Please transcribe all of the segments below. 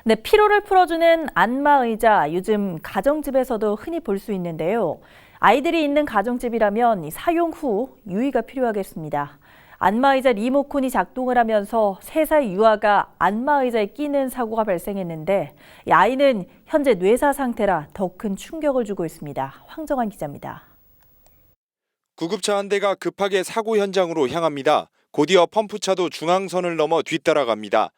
네, 피로를 풀어주는 안마의자, 요즘 가정집에서도 흔히 볼 수 있는데요. 아이들이 있는 가정집이라면 사용 후 유의가 필요하겠습니다. 안마의자 리모컨이 작동을 하면서 3살 유아가 안마의자에 끼는 사고가 발생했는데 이 아이는 현재 뇌사 상태라 더 큰 충격을 주고 있습니다. 황정환 기자입니다. 구급차 한 대가 급하게 사고 현장으로 향합니다. 곧이어 펌프차도 중앙선을 넘어 뒤따라갑니다.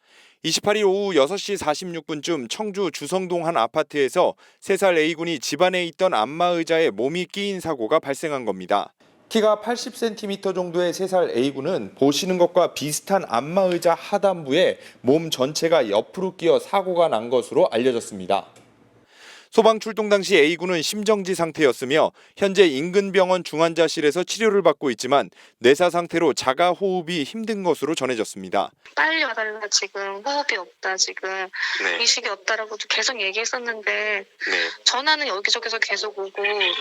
28일 오후 6시 46분쯤 청주 주성동 한 아파트에서 3살 A군이 집안에 있던 안마의자에 몸이 끼인 사고가 발생한 겁니다. 키가 80cm 정도의 3살 A군은 보시는 것과 비슷한 안마의자 하단부에 몸 전체가 옆으로 끼어 사고가 난 것으로 알려졌습니다. 소방 출동 당시 A군은 심정지 상태였으며 현재 인근 병원 중환자실에서 치료를 받고 있지만 뇌사 상태로 자가 호흡이 힘든 것으로 전해졌습니다. 빨리 와달라, 지금 호흡이 없다, 지금 의식이 없다라고도 계속 얘기했었는데 전화는 여기저기서 계속 오고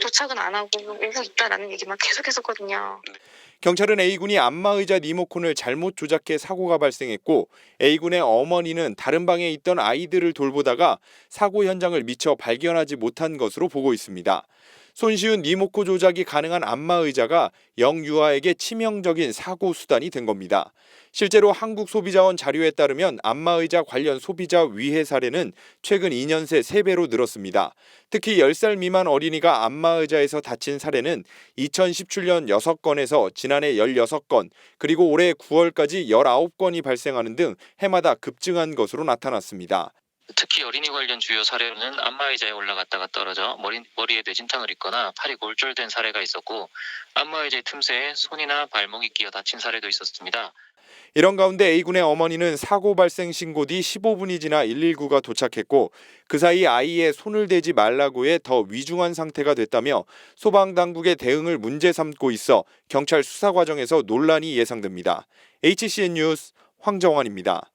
도착은 안 하고 오고 있다라는 얘기만 계속 했었거든요. 경찰은 A군이 안마의자 리모컨을 잘못 조작해 사고가 발생했고 A군의 어머니는 다른 방에 있던 아이들을 돌보다가 사고 현장을 미처 발견하지 못한 것으로 보고 있습니다. 손쉬운 리모컨 조작이 가능한 안마의자가 영유아에게 치명적인 사고 수단이 된 겁니다. 실제로 한국소비자원 자료에 따르면 안마의자 관련 소비자 위해 사례는 최근 2년 새 3배로 늘었습니다. 특히 10살 미만 어린이가 안마의자에서 다친 사례는 2017년 6건에서 지난해 16건, 그리고 올해 9월까지 19건이 발생하는 등 해마다 급증한 것으로 나타났습니다. 특히 어린이 관련 주요 사례로는 안마의자에 올라갔다가 떨어져 머리에 뇌진탕을 입거나 팔이 골절된 사례가 있었고 안마의자의 틈새에 손이나 발목이 끼어 다친 사례도 있었습니다. 이런 가운데 A군의 어머니는 사고 발생 신고 뒤 15분이 지나 119가 도착했고 그 사이 아이의 손을 대지 말라고 해 더 위중한 상태가 됐다며 소방당국의 대응을 문제 삼고 있어 경찰 수사 과정에서 논란이 예상됩니다. HCN 뉴스 황정환입니다.